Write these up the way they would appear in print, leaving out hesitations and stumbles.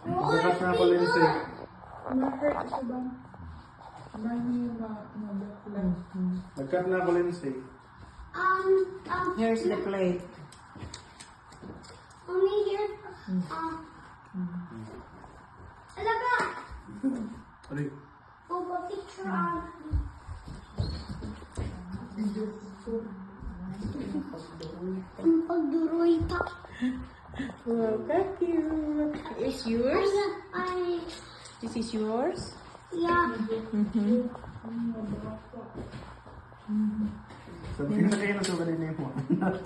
Magkakas na ako, Lindsay. Na-hurt ito ba? Dahil mabakla. Nag-cut na ako, Lindsay. Here's the plate. Only here. Alaga. Aray. Over picture on. Pagduroy pa. Wow, thank you. Is yours? This is yours? Yeah. Sabi na kayo na sugali na yung mga anak.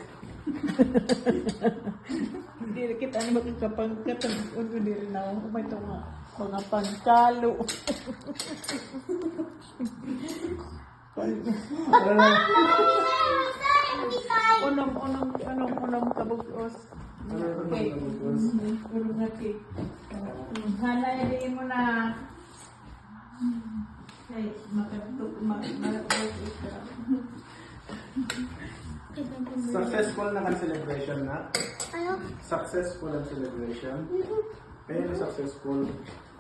Hindi na kita na magkakapangkat. Ano din rin ako. May ito nga. Mga pangkalo. Unong kabugos. Okay. Unong na cake. Halayin mo na. Ay, Successful na ang celebration na? Ano? Successful ang celebration? Kaya na successful.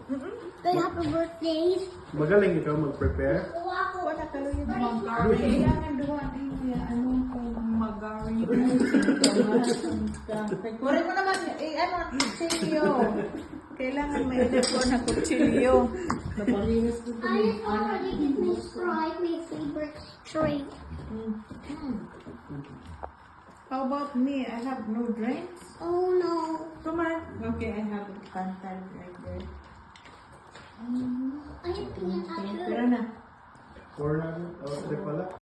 Good happy birthday. Magaling ikaw mag-prepare. wala kayo yung magari. Kailangan doon niya. Anong kung magari? Kurin mo naman. Kutsilyo. Kailangan may ilipon na kutsilyo. Napalinis ko ito. I already did my Sprite, my favorite drink. How about me? I have no drinks. Oh no. Come on. Okay, I have a Fanta right there. I have peanut Tara na. Or na, o, pala.